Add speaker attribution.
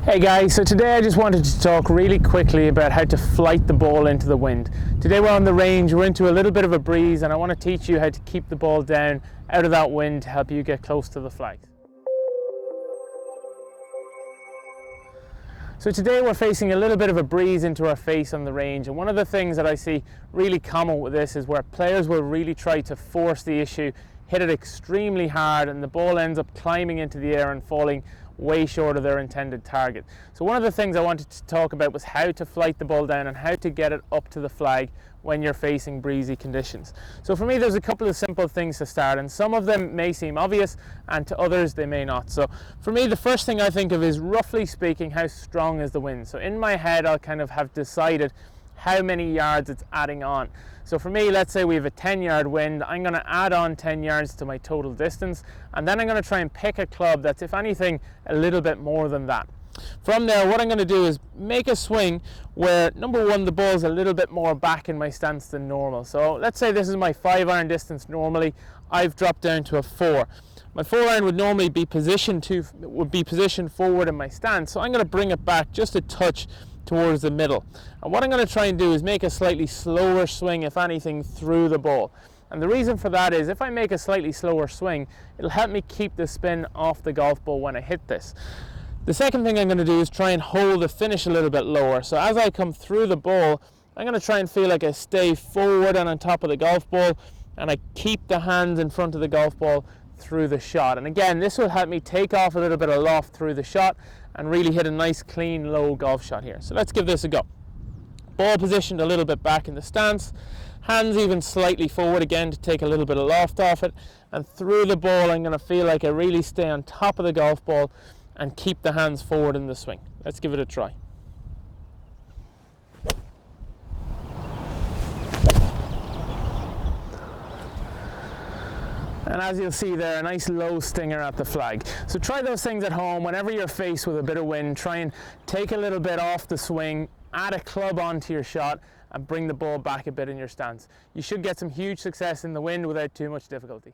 Speaker 1: Hey guys, so today I just wanted to talk really quickly about how to flight the ball into the wind. Today we're on the range, we're into a little bit of a breeze, and I want to teach you how to keep the ball down out of that wind to help you get close to the flags. So today we're facing a little bit of a breeze into our face on the range, and one of the things that I see really common with this is where players will really try to force the issue, hit it extremely hard, and the ball ends up climbing into the air and falling way short of their intended target. So one of the things I wanted to talk about was how to flight the ball down and how to get it up to the flag when you're facing breezy conditions. So for me there's a couple of simple things to start, and some of them may seem obvious and to others they may not. So for me the first thing I think of is, roughly speaking, how strong is the wind. So in my head I'll kind of have decided how many yards it's adding on. So for me, let's say we have a 10-yard wind, I'm going to add on 10 yards to my total distance, and then I'm going to try and pick a club that's, if anything, a little bit more than that. From there, what I'm going to do is make a swing where, number one, the ball's a little bit more back in my stance than normal. So let's say this is my 5-iron distance normally, I've dropped down to a 4. My 4-iron would normally be positioned forward in my stance, so I'm going to bring it back just a touch towards the middle. And what I'm going to try and do is make a slightly slower swing, if anything, through the ball. And the reason for that is, if I make a slightly slower swing, it'll help me keep the spin off the golf ball when I hit this. The second thing I'm going to do is try and hold the finish a little bit lower. So as I come through the ball, I'm going to try and feel like I stay forward and on top of the golf ball, and I keep the hands in front of the golf ball through the shot. And again, this will help me take off a little bit of loft through the shot and really hit a nice clean low golf shot here. So let's give this a go. Ball positioned a little bit back in the stance, hands even slightly forward again to take a little bit of loft off it, and through the ball I'm going to feel like I really stay on top of the golf ball and keep the hands forward in the swing. Let's give it a try. And as you'll see there, a nice low stinger at the flag. So try those things at home. Whenever you're faced with a bit of wind, try and take a little bit off the swing, add a club onto your shot, and bring the ball back a bit in your stance. You should get some huge success in the wind without too much difficulty.